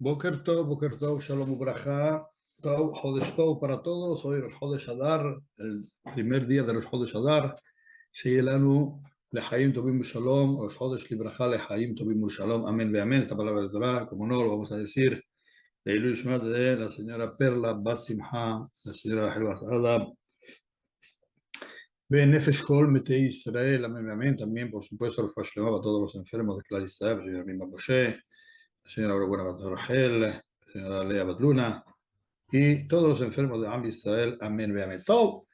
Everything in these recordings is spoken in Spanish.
Boker Tov, Shalom Ubraja, Tov, Jodesh Tov para todos. Hoy Rosh Chodesh Adar, el primer día de Rosh Chodesh Adar. Sheyelanu Lehaim Tovim Shalom, Rosh Chodesh Libraja Lehaim Tovim Shalom. Amén, ve amén. Esta palabra de Torah, como no, lo vamos a decir. De Ilu Ishmat de la señora Perla Bat Simha, la señora Rahel Basada. Ve Nefesh Kol Metei Israel, amén, ve amén. También, por supuesto, Refuah Shlema a todos los enfermos de Clar Israel, la señora Mimba Moshe, la señora Aurora Bat Rahel, la señora Lea Batluna y todos los enfermos de Am Israel, amén, ve amén. Todo.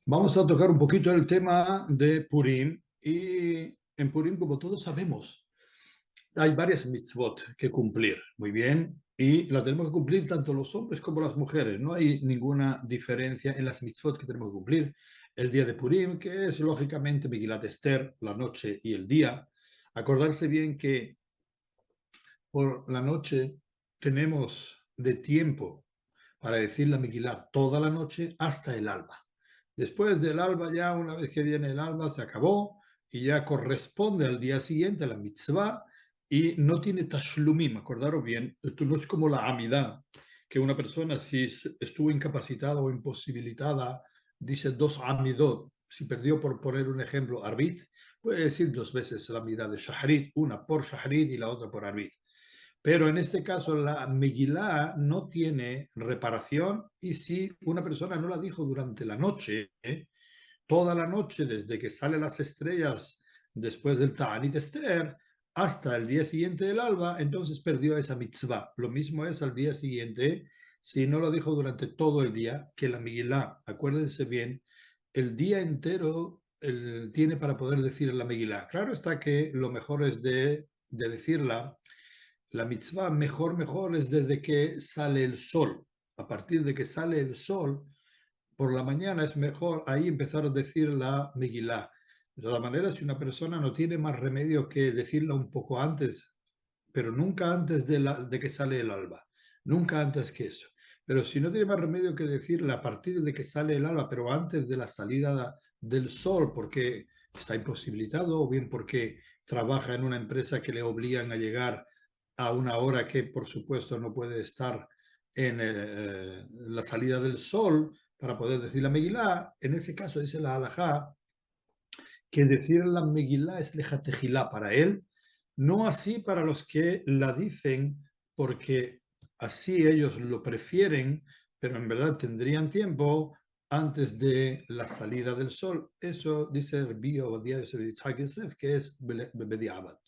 Vamos a tocar un poquito el tema de Purim, y en Purim, como todos sabemos, hay varias mitzvot que cumplir, muy bien, y la tenemos que cumplir tanto los hombres como las mujeres. No hay ninguna diferencia en las mitzvot que tenemos que cumplir. El día de Purim, que es lógicamente Megilat Esther, la noche y el día. Acordarse bien que por la noche tenemos de tiempo para decir la Megilá toda la noche hasta el alba. Después del alba, ya una vez que viene el alba, se acabó y ya corresponde al día siguiente la mitzvah y no tiene tashlumim. Acordaros bien, esto no es como la amidad, que una persona si estuvo incapacitada o imposibilitada, dice dos amidot. Si perdió, por poner un ejemplo, arbit, puede decir dos veces la amidad de shahrit, una por shahrit y la otra por arbit. Pero en este caso la Megilá no tiene reparación, y si una persona no la dijo durante la noche, toda la noche, desde que salen las estrellas después del Ta'anit Esther hasta el día siguiente del alba, entonces perdió esa mitzvah. Lo mismo es al día siguiente, si no lo dijo durante todo el día, que la Megilá, acuérdense bien, el día entero tiene para poder decir la Megilá. Claro está que lo mejor es de decirla. La mitzvah mejor es desde que sale el sol. A partir de que sale el sol, por la mañana es mejor ahí empezar a decir la Megilá. De todas maneras, si una persona no tiene más remedio que decirla un poco antes, pero nunca antes de que sale el alba, nunca antes que eso. Pero si no tiene más remedio que decirla a partir de que sale el alba, pero antes de la salida del sol, porque está imposibilitado o bien porque trabaja en una empresa que le obligan a llegar a una hora que por supuesto no puede estar en la salida del sol para poder decir la Megilá, en ese caso dice la halajá que decir la Megilá es lejatejilá para él, no así para los que la dicen porque así ellos lo prefieren, pero en verdad tendrían tiempo antes de la salida del sol. Eso dice el Bio Yosef, que es Bediabat.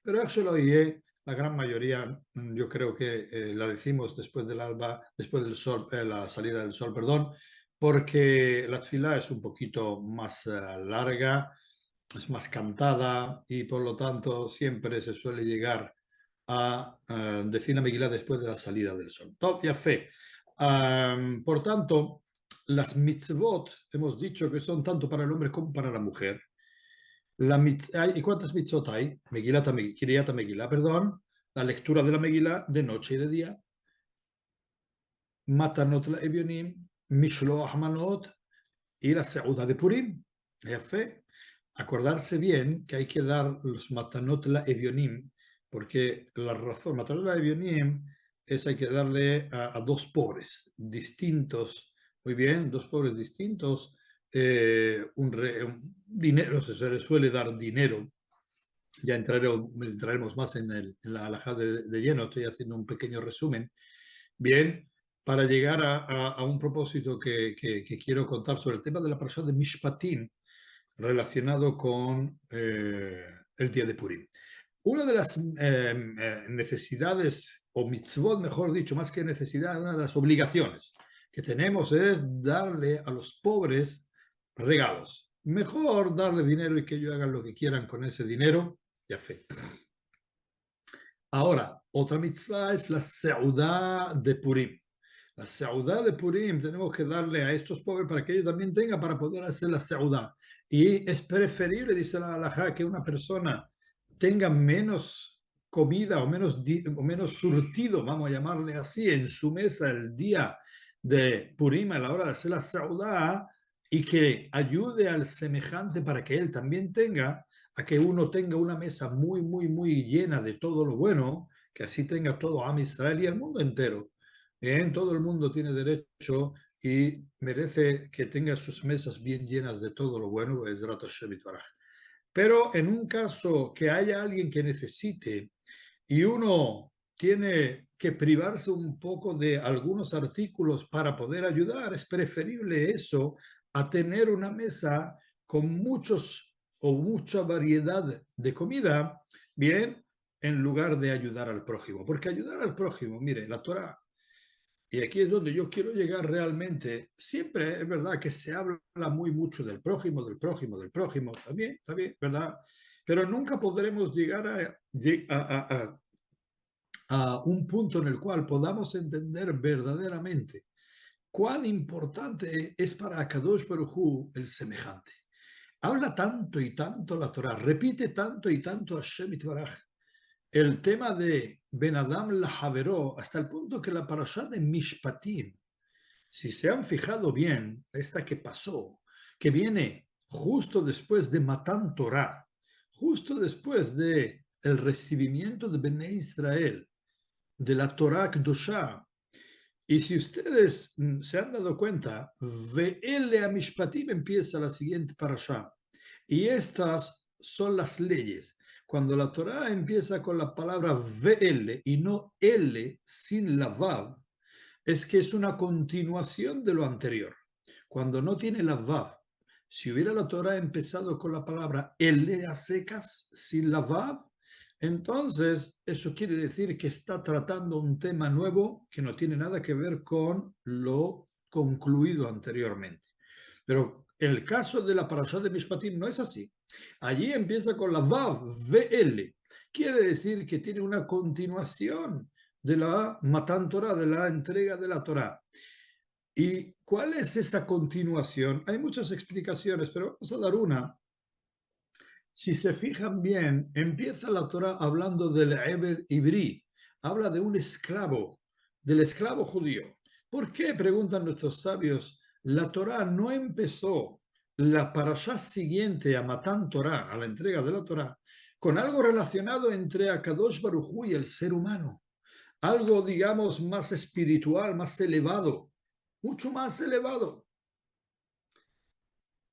Pero eso lo oye la gran mayoría. Yo creo que la decimos después del alba, después del sol, la salida del sol, perdón, porque la tefilá es un poquito más larga, es más cantada y por lo tanto siempre se suele llegar a decir la Megilá después de la salida del sol. Top, ya fe. Por tanto, las mitzvot hemos dicho que son tanto para el hombre como para la mujer. ¿Y cuántas mitzvot hay? Kiriyat Megilá, perdón, la lectura de la Megilá de noche y de día. Matanot la Evionim, Mishloach Manot y la Seuda de Purim. Fe. Acordarse bien que hay que dar los Matanot la Evionim, porque la razón, Matanot la Evionim, es hay que darle a dos pobres distintos, muy bien, dos pobres distintos, un dinero, se les suele dar dinero. Ya entraremos más en la halajá de lleno, estoy haciendo un pequeño resumen. Bien, para llegar a un propósito que quiero contar sobre el tema de la persona de Mishpatim relacionado con el día de Purim. Una de las necesidades, o mitzvot, mejor dicho, más que necesidad, una de las obligaciones que tenemos es darle a los pobres regalos. Mejor darle dinero y que ellos hagan lo que quieran con ese dinero, ya fe. Ahora, otra mitzvah es la seudá de Purim. La seudá de Purim tenemos que darle a estos pobres para que ellos también tengan para poder hacer la seudá. Y es preferible, dice la halajá, que una persona tenga menos comida o menos surtido, vamos a llamarle así, en su mesa el día de Purim a la hora de hacer la seudá, y que ayude al semejante para que él también tenga, a que uno tenga una mesa muy llena de todo lo bueno, que así tenga todo Am Israel y el mundo entero. Bien, todo el mundo tiene derecho y merece que tenga sus mesas bien llenas de todo lo bueno, Be'ezrat Hashem Yitbaraj. Pero en un caso que haya alguien que necesite y uno tiene que privarse un poco de algunos artículos para poder ayudar, es preferible eso a tener una mesa con muchos o mucha variedad de comida, bien, en lugar de ayudar al prójimo. Porque ayudar al prójimo, mire, la Torah, y aquí es donde yo quiero llegar realmente, siempre es verdad que se habla muy mucho del prójimo, del prójimo, del prójimo, está bien, ¿verdad? Pero nunca podremos llegar a un punto en el cual podamos entender verdaderamente cuán importante es para Akadosh Baruj Hu el semejante. Habla tanto y tanto la Torah, repite tanto y tanto Hashem Itbaraj el tema de Ben Adam la Haveró, hasta el punto que la parashá de Mishpatim, si se han fijado bien, esta que pasó, que viene justo después de Matan Torah, justo después de el recibimiento de Bnei Israel, de la Torah Kedoshá. Y si ustedes se han dado cuenta, Ve'ele a Mishpatim empieza la siguiente parashá. Y estas son las leyes. Cuando la Torah empieza con la palabra Ve'ele y no L sin la Vav, es que es una continuación de lo anterior. Cuando no tiene la Vav, si hubiera la Torah empezado con la palabra L a secas sin la Vav, entonces eso quiere decir que está tratando un tema nuevo que no tiene nada que ver con lo concluido anteriormente. Pero el caso de la parashá de Mishpatim no es así. Allí empieza con la Vav, VL. Quiere decir que tiene una continuación de la Matan Torah, de la entrega de la Torah. ¿Y cuál es esa continuación? Hay muchas explicaciones, pero vamos a dar una. Si se fijan bien, empieza la Torah hablando del Ebed Ibrí, habla de un esclavo, del esclavo judío. ¿Por qué, preguntan nuestros sabios, la Torah no empezó la parashá siguiente a Matan Torah, a la entrega de la Torah, con algo relacionado entre Akadosh Baruj Hu y el ser humano? Algo, digamos, más espiritual, más elevado, mucho más elevado.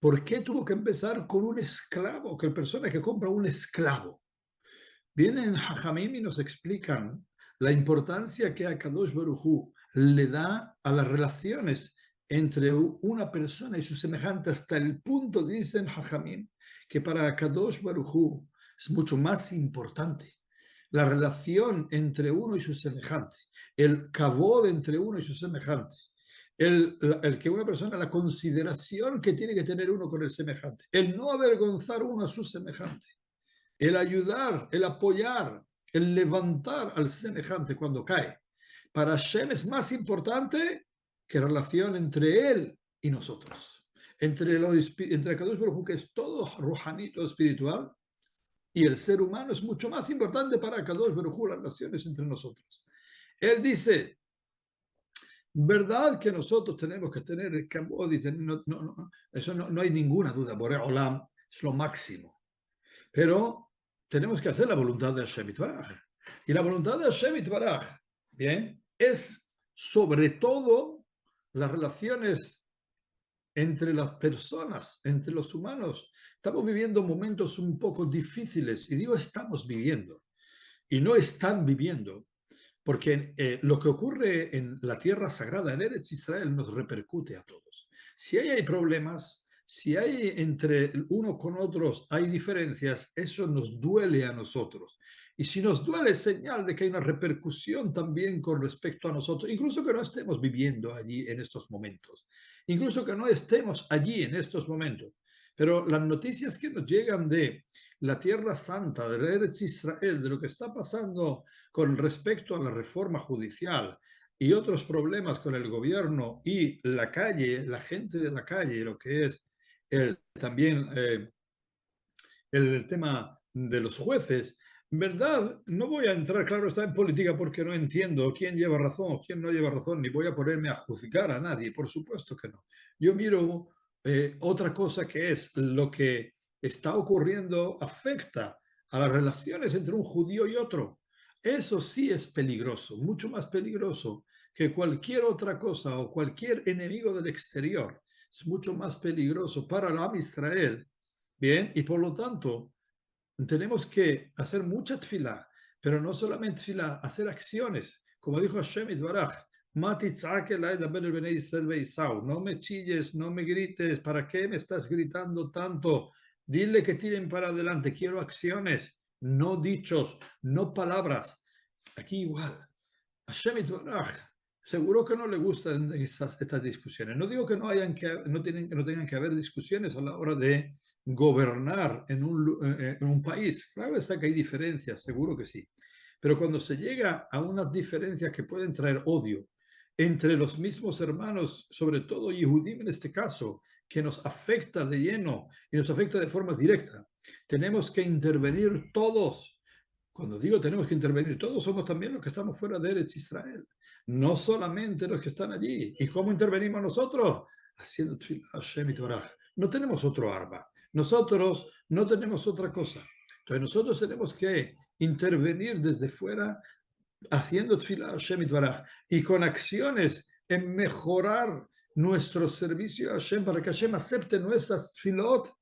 ¿Por qué tuvo que empezar con un esclavo? Que el personaje compra un esclavo. Vienen Jajamim y nos explican la importancia que Akadosh Baruj Hu le da a las relaciones entre una persona y su semejante, hasta el punto, dicen Jajamim, que para Akadosh Baruj Hu es mucho más importante la relación entre uno y su semejante, el kavod entre uno y su semejante, el que una persona, la consideración que tiene que tener uno con el semejante, el no avergonzar uno a su semejante, el ayudar, el apoyar, el levantar al semejante cuando cae. Para Hashem es más importante que relación entre él y nosotros. Entre Kadosh Baruj Hu, que es todo ruhanito espiritual, y el ser humano es mucho más importante para Kadosh Baruj Hu, las relaciones entre nosotros. Él dice, verdad que nosotros tenemos que tener el kavod y tener, eso no hay ninguna duda, Boré Olam es lo máximo. Pero tenemos que hacer la voluntad de Hashem Yitbaraj. Y la voluntad de Hashem Yitbaraj, bien, es sobre todo las relaciones entre las personas, entre los humanos. Estamos viviendo momentos un poco difíciles, y digo estamos viviendo, y no están viviendo, porque lo que ocurre en la tierra sagrada, en Eretz Israel, nos repercute a todos. Si hay problemas, si hay entre uno con otros, hay diferencias, eso nos duele a nosotros. Y si nos duele, es señal de que hay una repercusión también con respecto a nosotros, incluso que no estemos viviendo allí en estos momentos, incluso que no estemos allí en estos momentos. Pero las noticias que nos llegan de la Tierra Santa, de Eretz Israel, de lo que está pasando con respecto a la reforma judicial y otros problemas con el gobierno y la calle, la gente de la calle, lo que es también el tema de los jueces, ¿verdad? No voy a entrar, claro, está en política porque no entiendo quién lleva razón o quién no lleva razón, ni voy a ponerme a juzgar a nadie, por supuesto que no. Yo miro otra cosa que es lo que está ocurriendo afecta a las relaciones entre un judío y otro, Eso sí es peligroso, mucho más peligroso que cualquier otra cosa o cualquier enemigo del exterior. Es mucho más peligroso para el Am Israel. Bien, y por lo tanto, tenemos que hacer mucha tefilá, pero no solamente tefilá, hacer acciones. Como dijo Hashem Itbaraj, no me chilles, no me grites, ¿para qué me estás gritando tanto? Dile que tiren para adelante, quiero acciones, no dichos, no palabras. Aquí igual, Hashem Itbaraj, seguro que no le gustan estas discusiones. No digo que no tengan que haber discusiones a la hora de gobernar en un país. Claro está que hay diferencias, seguro que sí. Pero cuando se llega a unas diferencias que pueden traer odio entre los mismos hermanos, sobre todo Yehudim en este caso, que nos afecta de lleno y nos afecta de forma directa, tenemos que intervenir todos. Cuando digo tenemos que intervenir todos, somos también los que estamos fuera de Eretz Israel, no solamente los que están allí. ¿Y cómo intervenimos nosotros? Haciendo tefilá Hashem y Torah. No tenemos otro arma. Nosotros no tenemos otra cosa. Entonces nosotros tenemos que intervenir desde fuera haciendo tefilá Hashem y Torah y con acciones en mejorar nuestro servicio a Hashem para que Hashem acepte nuestras tefilot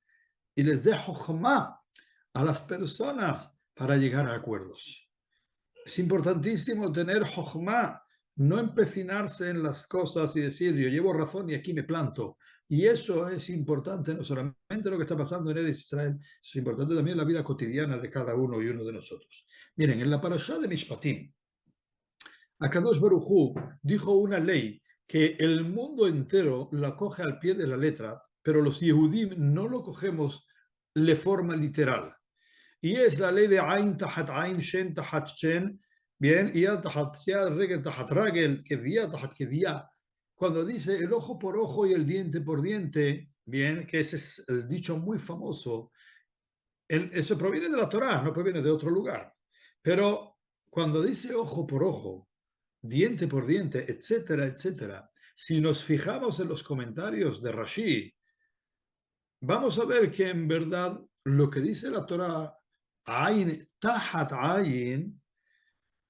y les dé jochma a las personas para llegar a acuerdos. Es importantísimo tener jochma, no empecinarse en las cosas y decir yo llevo razón y aquí me planto. Y eso es importante, no solamente lo que está pasando en Eretz Israel, es importante también en la vida cotidiana de cada uno y uno de nosotros. Miren, en la parashá de Mishpatim, Akadosh Baruj Hu dijo una ley que el mundo entero la coge al pie de la letra, pero los Yehudim no lo cogemos de forma literal. Y es la ley de Ain Tahat Ain, Shen Tahat Shen, bien, y Yad Tahat Yad, Regel Tahat Ragel, Kevia Tahat Kevia. Cuando dice el ojo por ojo y el diente por diente, bien, que ese es el dicho muy famoso, eso proviene de la Torá, no proviene de otro lugar. Pero cuando dice ojo por ojo, diente por diente, etcétera, etcétera, si nos fijamos en los comentarios de Rashi, vamos a ver que en verdad lo que dice la Torá, Ain Tahat Ain,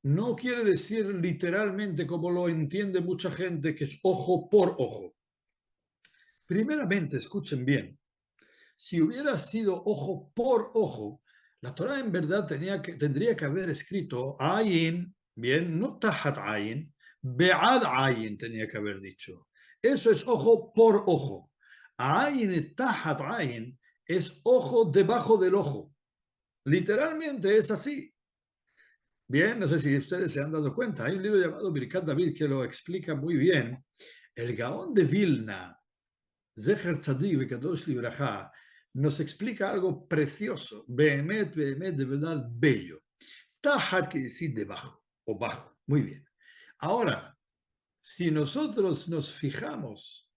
no quiere decir literalmente como lo entiende mucha gente, que es ojo por ojo. Primeramente, escuchen bien, si hubiera sido ojo por ojo, la Torá en verdad tendría que haber escrito Ayin, bien, no Tahat Ayin, Be'ad Ayin tenía que haber dicho. Eso es ojo por ojo. Ayin Tahat Ayin es ojo debajo del ojo. Literalmente es así. Bien, no sé si ustedes se han dado cuenta. Hay un libro llamado Birkat David que lo explica muy bien. El Gaón de Vilna, Zecher Tzadik Vekadosh Libraja, nos explica algo precioso, Behemet, Behemet, de verdad bello. Tahat quiere decir debajo o bajo. Muy bien. Ahora, si nosotros nos fijamos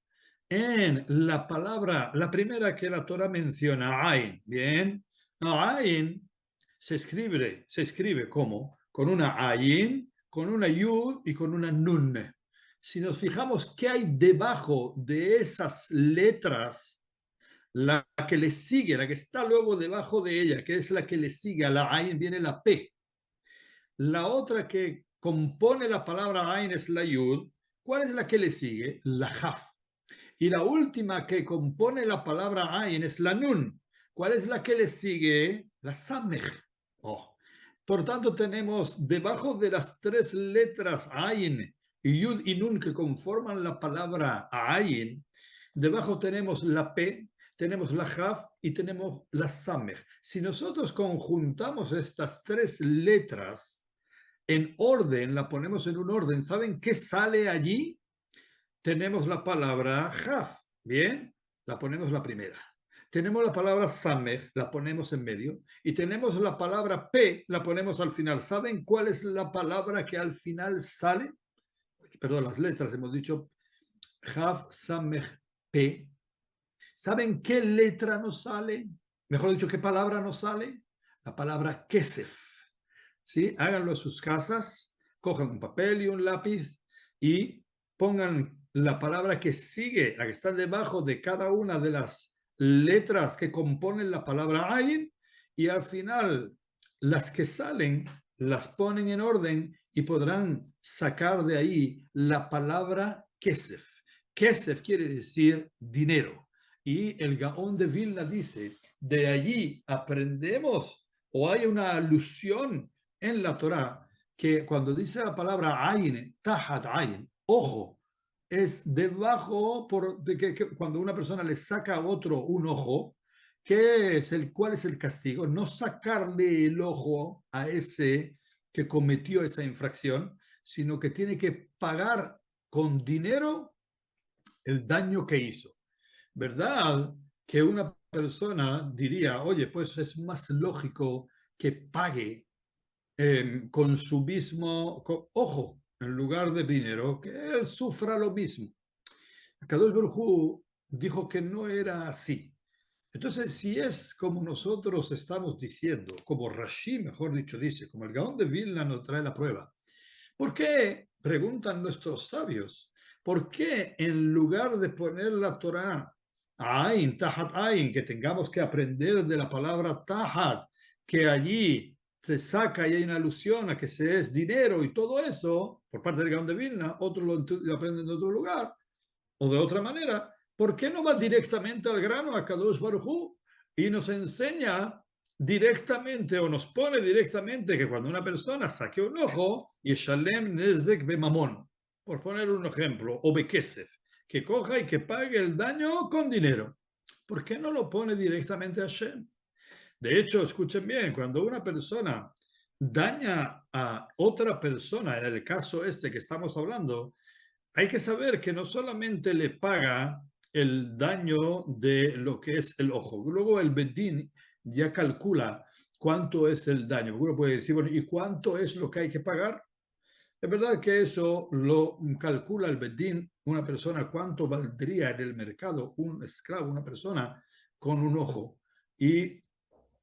en la palabra, la primera que la Torah menciona, Ain, bien, Ain se escribe como con una Ain, con una Yud y con una Nun. Si nos fijamos qué hay debajo de esas letras, la que le sigue, la que está luego debajo de ella, que es la que le sigue a la Ain, viene la P. La otra que compone la palabra Ain es la Yud. ¿Cuál es la que le sigue? La Jaf. Y la última que compone la palabra Ain es la Nun. ¿Cuál es la que le sigue? La Samech. Oh. Por tanto, tenemos debajo de las tres letras Ain y Yud y Nun que conforman la palabra Ain, debajo tenemos la P, tenemos la Jaf y tenemos la Samech. Si nosotros conjuntamos estas tres letras en orden, la ponemos en un orden, ¿saben qué sale allí? Tenemos la palabra Jaf, ¿bien? La ponemos la primera. Tenemos la palabra Samech, la ponemos en medio. Y tenemos la palabra P, la ponemos al final. ¿Saben cuál es la palabra que al final sale? Perdón, las letras, hemos dicho Jaf, Samech, P. ¿Saben qué letra nos sale? Mejor dicho, ¿qué palabra nos sale? La palabra Kesef. ¿Sí? Háganlo en sus casas, cojan un papel y un lápiz y pongan la palabra que sigue, la que está debajo de cada una de las letras que componen la palabra Ain, y al final las que salen las ponen en orden y podrán sacar de ahí la palabra kesef. Kesef quiere decir dinero. Y el Gaón de Vilna dice, de allí aprendemos o hay una alusión en la Torá que cuando dice la palabra ayin, tahat ayin, ojo, es debajo, cuando una persona le saca a otro un ojo, ¿cuál es el castigo? No sacarle el ojo a ese que cometió esa infracción, sino que tiene que pagar con dinero el daño que hizo. ¿Verdad? Que una persona diría, oye, pues es más lógico que pague con su mismo ojo en lugar de dinero, que él sufra lo mismo. Kadosh Baruj Hu dijo que no era así. Entonces, si es como nosotros estamos diciendo, como Rashi, mejor dicho, dice, como el Gaón de Vilna nos trae la prueba, ¿por qué, preguntan nuestros sabios, por qué en lugar de poner la Torah, Ain, Tahat Ain, que tengamos que aprender de la palabra Tahat, que allí se saca y hay una alusión a que se es dinero y todo eso, por parte del Gaón de Vilna, otros lo aprenden de otro lugar, o de otra manera, ¿por qué no va directamente al grano a Kadosh Baruj Hu y nos enseña directamente o nos pone directamente que cuando una persona saque un ojo, Yeshalem Nezek Bemamón, por poner un ejemplo, o Bekesef, que coja y que pague el daño con dinero? ¿Por qué no lo pone directamente a Hashem? De hecho, escuchen bien, cuando una persona daña a otra persona, en el caso este que estamos hablando, hay que saber que no solamente le paga el daño de lo que es el ojo, luego el Bedín ya calcula cuánto es el daño. Uno puede decir, bueno, ¿y cuánto es lo que hay que pagar? Es verdad que eso lo calcula el Bedín, una persona, cuánto valdría en el mercado un esclavo, una persona con un ojo, y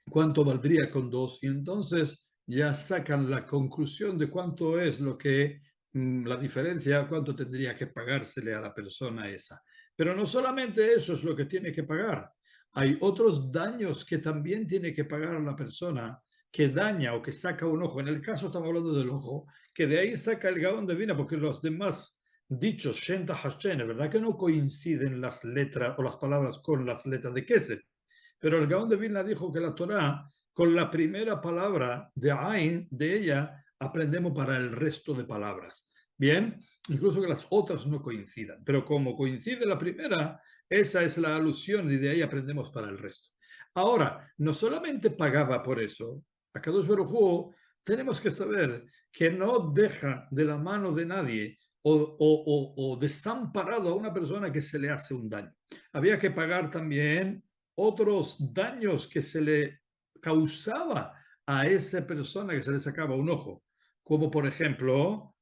cuánto valdría con dos, y entonces ya sacan la conclusión de cuánto es lo que la diferencia, cuánto tendría que pagársele a la persona esa. Pero no solamente eso es lo que tiene que pagar, hay otros daños que también tiene que pagar la persona que daña o que saca un ojo. En el caso estamos hablando del ojo, que de ahí saca el Gaón de Vilna, porque los demás dichos, Shenta Hashen, ¿verdad? Que no coinciden las letras o las palabras con las letras de Kesef. Pero el Gaón de Vilna dijo que la Torá, con la primera palabra de Ain, de ella, aprendemos para el resto de palabras. Bien, incluso que las otras no coincidan. Pero como coincide la primera, esa es la alusión y de ahí aprendemos para el resto. Ahora, no solamente pagaba por eso, a Kadosh Baruj Hu tenemos que saber que no deja de la mano de nadie o desamparado a una persona que se le hace un daño. Había que pagar también otros daños que se le causaba a esa persona que se le sacaba un ojo, como por ejemplo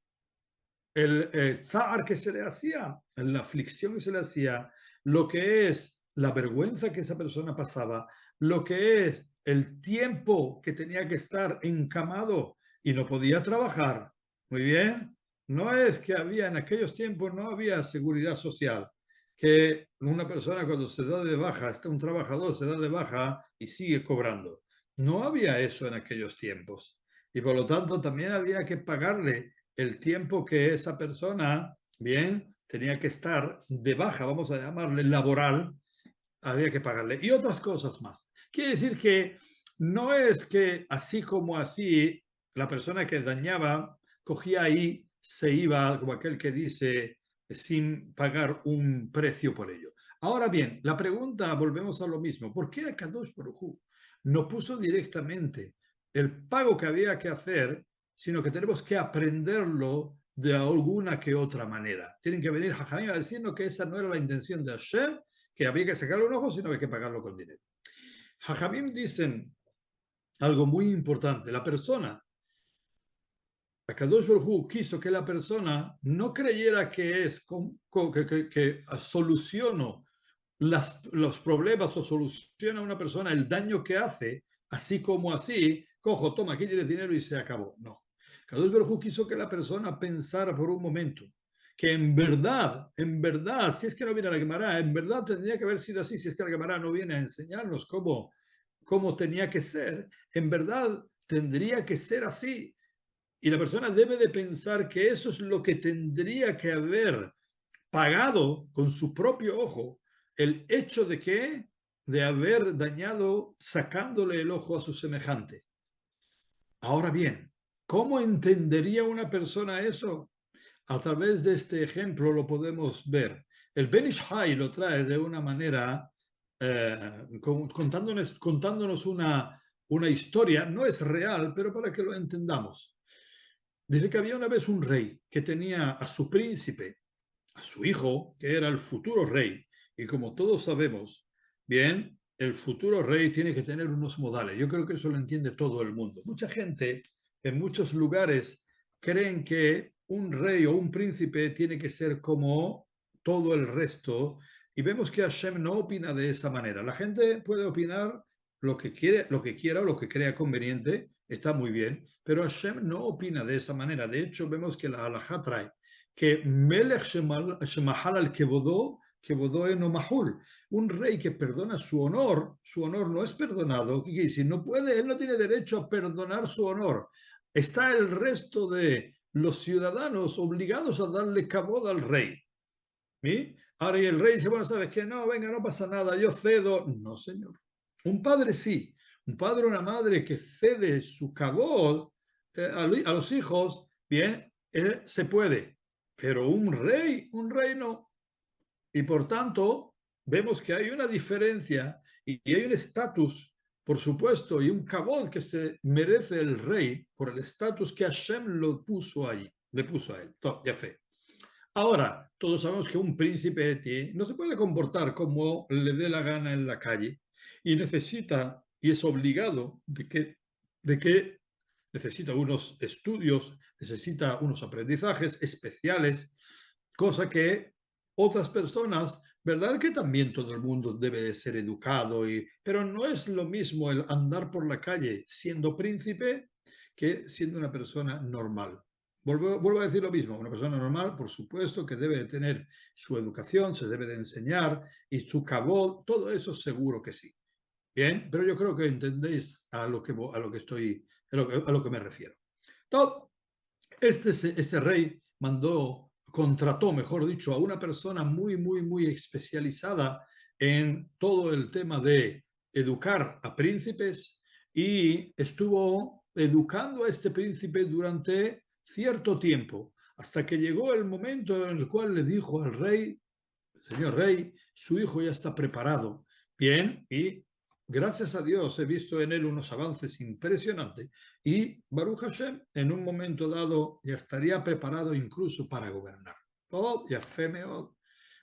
el zahar que se le hacía, la aflicción que se le hacía, lo que es la vergüenza que esa persona pasaba, lo que es el tiempo que tenía que estar encamado y no podía trabajar. Muy bien, no es que había en aquellos tiempos, no había seguridad social, que una persona cuando se da de baja, está un trabajador, se da de baja y sigue cobrando. No había eso en aquellos tiempos. Y por lo tanto también había que pagarle el tiempo que esa persona, bien, tenía que estar de baja, vamos a llamarle laboral, había que pagarle. Y otras cosas más. Quiere decir que no es que así como así, la persona que dañaba cogía ahí, se iba, como aquel que dice, sin pagar un precio por ello. Ahora bien, la pregunta, volvemos a lo mismo. ¿Por qué a Kadosh Baruj Hu no puso directamente el pago que había que hacer, sino que tenemos que aprenderlo de alguna que otra manera? Tienen que venir Jajamim a decirnos que esa no era la intención de Hashem, que había que sacarle un ojo, sino que hay que pagarlo con dinero. Jajamim dicen algo muy importante. La persona, Akadosh Baruj Hu quiso que la persona no creyera que es que soluciono los problemas o soluciona a una persona el daño que hace, así como así, cojo, toma, aquí tienes dinero y se acabó. No. Kadosh Baruj Hu quiso que la persona pensara por un momento que en verdad, si es que no viene la Gemara, en verdad tendría que haber sido así, si es que la Gemara no viene a enseñarnos cómo tenía que ser, en verdad tendría que ser así, Y la persona debe de pensar que eso es lo que tendría que haber pagado con su propio ojo el hecho de que de haber dañado sacándole el ojo a su semejante. Ahora bien, ¿cómo entendería una persona eso? A través de este ejemplo lo podemos ver. El Ben Ish Hai lo trae de una manera contándonos una historia, no es real, pero para que lo entendamos. Dice que había una vez un rey que tenía a su príncipe, a su hijo, que era el futuro rey. Y como todos sabemos, bien, el futuro rey tiene que tener unos modales. Yo creo que eso lo entiende todo el mundo. Mucha gente en muchos lugares creen que un rey o un príncipe tiene que ser como todo el resto. Y vemos que Hashem no opina de esa manera. La gente puede opinar lo que quiere, lo que quiera o lo que crea conveniente, está muy bien, pero Hashem no opina de esa manera. De hecho, vemos que la halajá trae que Melech Shemahal al Kevodó, Kevodó eno mahul. Un rey que perdona su honor no es perdonado. ¿Qué quiere decir? No puede, él no tiene derecho a perdonar su honor. Está el resto de los ciudadanos obligados a darle cabod al rey. ¿Sí? Ahora, y el rey dice, bueno, ¿sabes qué? No, venga, no pasa nada, yo cedo. No, señor. Un padre sí. Un padre o una madre que cede su cabod a los hijos, bien, se puede. Pero un rey no. Y por tanto, vemos que hay una diferencia y hay un estatus, por supuesto, y un cabod que se merece el rey por el estatus que Hashem lo puso ahí, le puso a él. Ya fe. Ahora, todos sabemos que un príncipe no se puede comportar como le dé la gana en la calle y necesita y es obligado de que necesita unos estudios, necesita unos aprendizajes especiales, cosa que otras personas, ¿verdad? Que también todo el mundo debe de ser educado, pero no es lo mismo el andar por la calle siendo príncipe que siendo una persona normal. Vuelvo a decir lo mismo, una persona normal, por supuesto, que debe de tener su educación, se debe de enseñar y su cabot, todo eso seguro que sí. Bien, pero yo creo que entendéis a lo que estoy, a lo que me refiero. Entonces, este rey contrató, mejor dicho, a una persona muy, muy, muy especializada en todo el tema de educar a príncipes y estuvo educando a este príncipe durante cierto tiempo, hasta que llegó el momento en el cual le dijo al rey, señor rey, su hijo ya está preparado. Bien, y gracias a Dios he visto en él unos avances impresionantes y Baruch Hashem en un momento dado ya estaría preparado incluso para gobernar. Oh, ya femeo,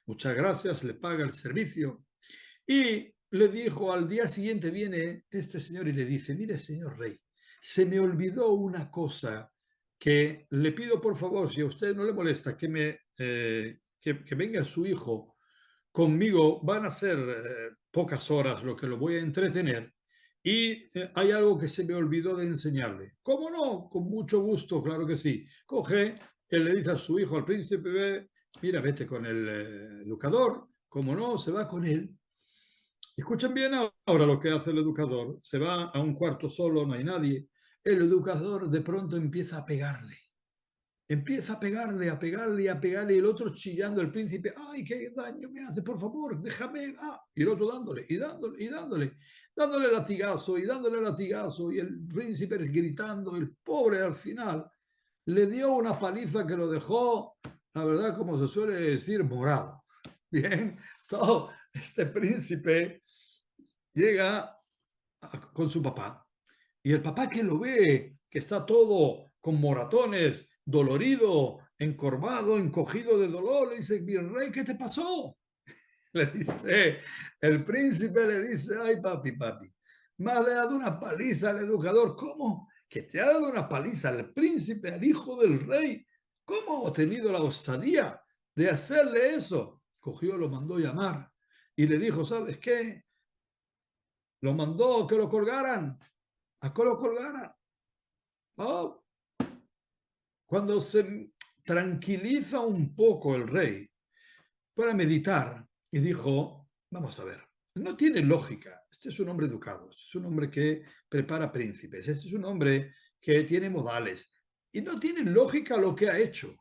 muchas gracias, le paga el servicio. Y le dijo, al día siguiente viene este señor y le dice, mire señor rey, se me olvidó una cosa que le pido por favor, si a usted no le molesta, que venga su hijo conmigo, van a ser pocas horas lo que lo voy a entretener y hay algo que se me olvidó de enseñarle. ¿Cómo no? Con mucho gusto, claro que sí. Coge, él le dice a su hijo, al príncipe, mira, vete con el educador, ¿cómo no? Se va con él. Escuchen bien ahora lo que hace el educador. Se va a un cuarto solo, no hay nadie. El educador de pronto empieza a pegarle. Empieza a pegarle, a pegarle, a pegarle, y el otro chillando, el príncipe, ¡ay, qué daño me hace, por favor, déjame! Y el otro dándole, y dándole, y dándole latigazo, y el príncipe gritando, el pobre al final, le dio una paliza que lo dejó, la verdad, como se suele decir, morado. Bien, todo este príncipe llega con su papá, y el papá que lo ve, que está todo con moratones, dolorido, encorvado, encogido de dolor, le dice, mi rey, ¿qué te pasó? Le dice, el príncipe le dice, ay papi, me ha dado una paliza al educador. ¿Cómo? ¿Que te ha dado una paliza al príncipe, al hijo del rey? ¿Cómo ha tenido la osadía de hacerle eso? Cogió, lo mandó llamar y le dijo, ¿sabes qué? Lo mandó que lo colgaran, a que lo colgaran. Oh, cuando se tranquiliza un poco el rey para meditar y dijo, vamos a ver, no tiene lógica, este es un hombre educado, este es un hombre que prepara príncipes, este es un hombre que tiene modales, y no tiene lógica lo que ha hecho.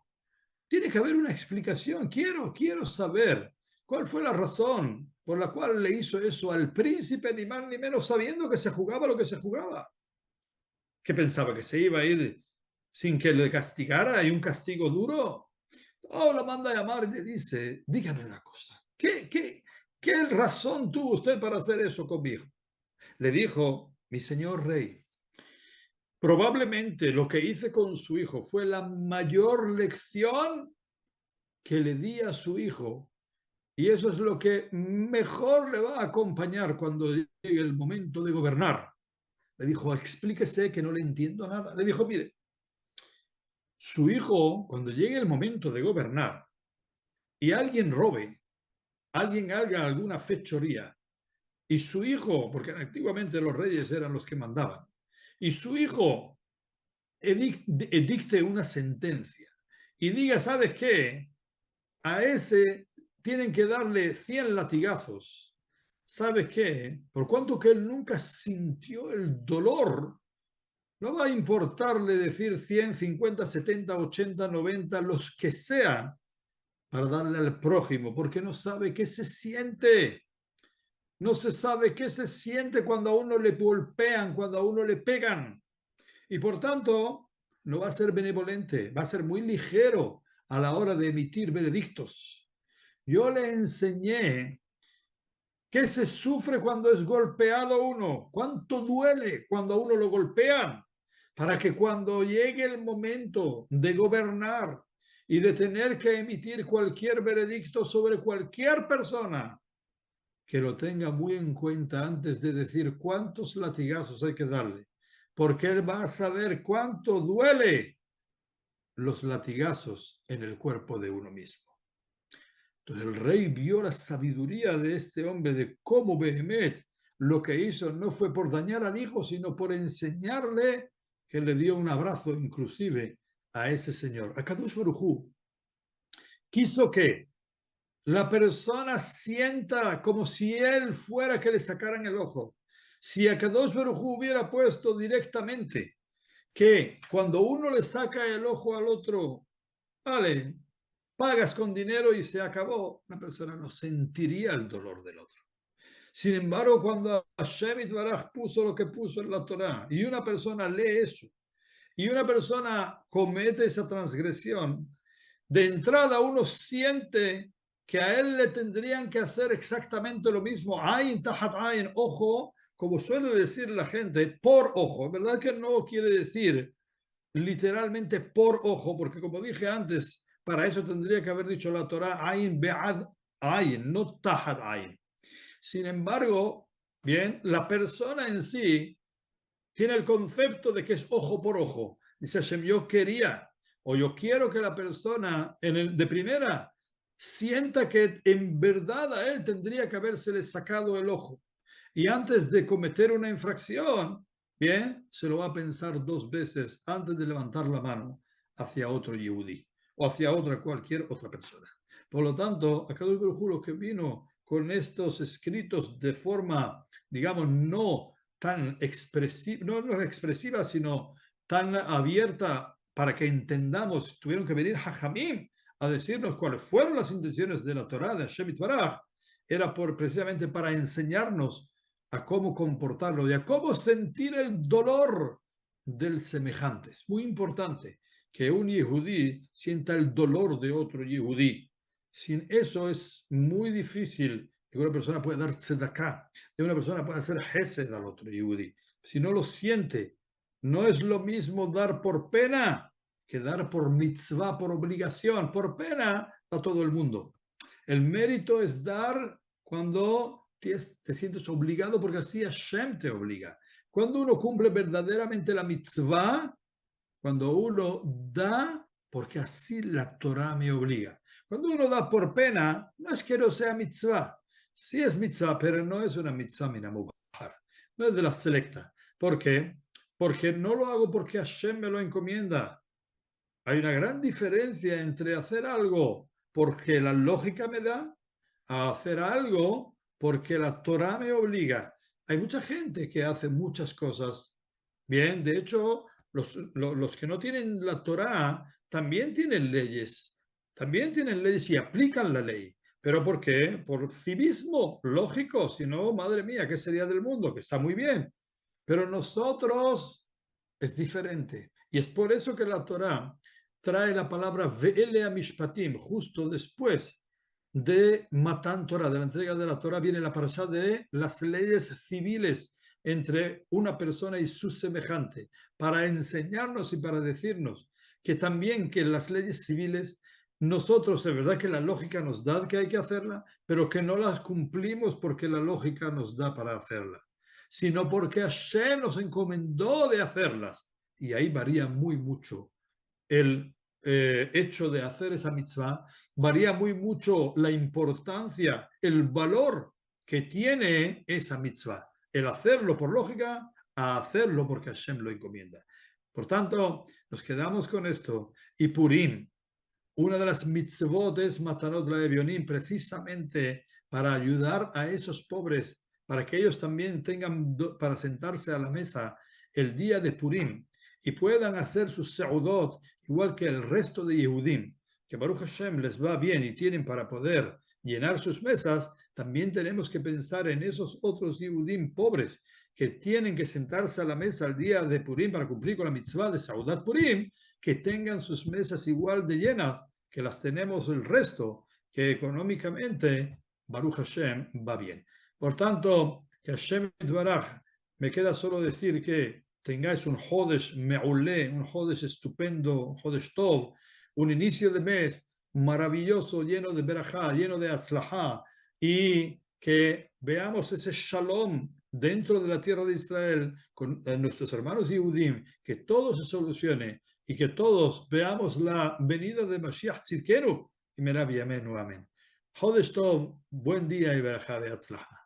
Tiene que haber una explicación. Quiero saber cuál fue la razón por la cual le hizo eso al príncipe, ni más ni menos, sabiendo que se jugaba lo que se jugaba. ¿Qué pensaba? ¿Que se iba a ir sin que le castigara y un castigo duro? Oh, lo manda a llamar y le dice, dígame una cosa, ¿qué razón tuvo usted para hacer eso conmigo? Le dijo, mi señor rey, probablemente lo que hice con su hijo fue la mayor lección que le di a su hijo, y eso es lo que mejor le va a acompañar cuando llegue el momento de gobernar. Le dijo, explíquese que no le entiendo nada. Le dijo, mire, su hijo, cuando llegue el momento de gobernar y alguien robe, alguien haga alguna fechoría, y su hijo, porque antiguamente los reyes eran los que mandaban, y su hijo edicte una sentencia y diga, ¿sabes qué? A ese tienen que darle 100 latigazos. ¿Sabes qué? Por cuanto que él nunca sintió el dolor, no va a importarle decir 100, 50, 70, 80, 90, los que sean, para darle al prójimo, porque no sabe qué se siente. No se sabe qué se siente cuando a uno le golpean, cuando a uno le pegan. Y por tanto, no va a ser benevolente, va a ser muy ligero a la hora de emitir veredictos. Yo le enseñé qué se sufre cuando es golpeado uno, cuánto duele cuando a uno lo golpean, para que cuando llegue el momento de gobernar y de tener que emitir cualquier veredicto sobre cualquier persona, que lo tenga muy en cuenta antes de decir cuántos latigazos hay que darle, porque él va a saber cuánto duele los latigazos en el cuerpo de uno mismo. Entonces el rey vio la sabiduría de este hombre, de cómo Behemet lo que hizo no fue por dañar al hijo, sino por enseñarle, que le dio un abrazo inclusive a ese señor. Akadosh Baruj Hu quiso que la persona sienta como si él fuera que le sacaran el ojo. Si Akadosh Baruj Hu hubiera puesto directamente que cuando uno le saca el ojo al otro, vale, pagas con dinero y se acabó, la persona no sentiría el dolor del otro. Sin embargo, cuando Hashem Itbaraj puso lo que puso en la Torah y una persona lee eso y una persona comete esa transgresión, de entrada uno siente que a él le tendrían que hacer exactamente lo mismo, ayin tahat ayin, ojo, como suele decir la gente, por ojo. ¿Verdad que no quiere decir literalmente por ojo? Porque como dije antes, para eso tendría que haber dicho la Torah ayin be'ad ayin, no tahat ayin. Sin embargo, bien, la persona en sí tiene el concepto de que es ojo por ojo. Dice Hashem, yo quería o yo quiero que la persona de primera sienta que en verdad a él tendría que habérsele sacado el ojo. Y antes de cometer una infracción, bien, se lo va a pensar dos veces antes de levantar la mano hacia otro yehudí o hacia cualquier otra persona. Por lo tanto, Akadosh Baruj Hu lo que vino con estos escritos de forma, digamos, no tan expresiva, no expresiva, sino tan abierta para que entendamos, tuvieron que venir Jajamim a decirnos cuáles fueron las intenciones de la Torah de Hashem Itbaraj, era precisamente para enseñarnos a cómo comportarlo y a cómo sentir el dolor del semejante. Es muy importante que un yehudí sienta el dolor de otro yehudí. Sin eso es muy difícil que una persona pueda dar tzedakah, que una persona pueda hacer hesed al otro yehudí. Si no lo siente, no es lo mismo dar por pena que dar por mitzvah, por obligación. Por pena a todo el mundo. El mérito es dar cuando te sientes obligado, porque así Hashem te obliga. Cuando uno cumple verdaderamente la mitzvah, cuando uno da porque así la Torah me obliga. Cuando uno da por pena, no es que no sea mitzvah. Sí es mitzvah, pero no es una mitzvah minamubahar. No es de la selecta. ¿Por qué? Porque no lo hago porque Hashem me lo encomienda. Hay una gran diferencia entre hacer algo porque la lógica me da a hacer algo porque la Torah me obliga. Hay mucha gente que hace muchas cosas. Bien, de hecho, los que no tienen la Torá también tienen leyes y aplican la ley. ¿Pero por qué? Por civismo lógico, si no, madre mía, ¿qué sería del mundo? Que está muy bien. Pero nosotros es diferente. Y es por eso que la Torá trae la palabra Ve'ele Mishpatim, justo después de Matan Torah, de la entrega de la Torá, viene la parashá de las leyes civiles entre una persona y su semejante, para enseñarnos y para decirnos que también que las leyes civiles, nosotros de verdad que la lógica nos da que hay que hacerla, pero que no las cumplimos porque la lógica nos da para hacerla, sino porque Hashem nos encomendó de hacerlas. Y ahí varía muy mucho el hecho de hacer esa mitzvah, varía muy mucho la importancia, el valor que tiene esa mitzvah. El hacerlo por lógica a hacerlo porque Hashem lo encomienda. Por tanto, nos quedamos con esto. Y Purim, una de las mitzvot es Matanot Laevionim, precisamente para ayudar a esos pobres, para que ellos también tengan para sentarse a la mesa el día de Purim y puedan hacer sus seudot igual que el resto de Yehudim, que Baruch Hashem les va bien y tienen para poder llenar sus mesas. También tenemos que pensar en esos otros Yehudim pobres que tienen que sentarse a la mesa el día de Purim para cumplir con la mitzvah de Seudat Purim, que tengan sus mesas igual de llenas que las tenemos el resto, que económicamente Baruch Hashem va bien. Por tanto, que Hashem Dvarach, me queda solo decir que tengáis un Hodesh Me'ulé, un Hodesh estupendo, un Hodesh Tov, un inicio de mes maravilloso, lleno de Berajá, lleno de Atzlajá, y que veamos ese Shalom dentro de la tierra de Israel con nuestros hermanos Yehudim, que todo se solucione y que todos veamos la venida de Mashiach Tzidkenu y Merab Yamenu. Amén. Hodesh Tov, buen día y Berajá de Atzlajá.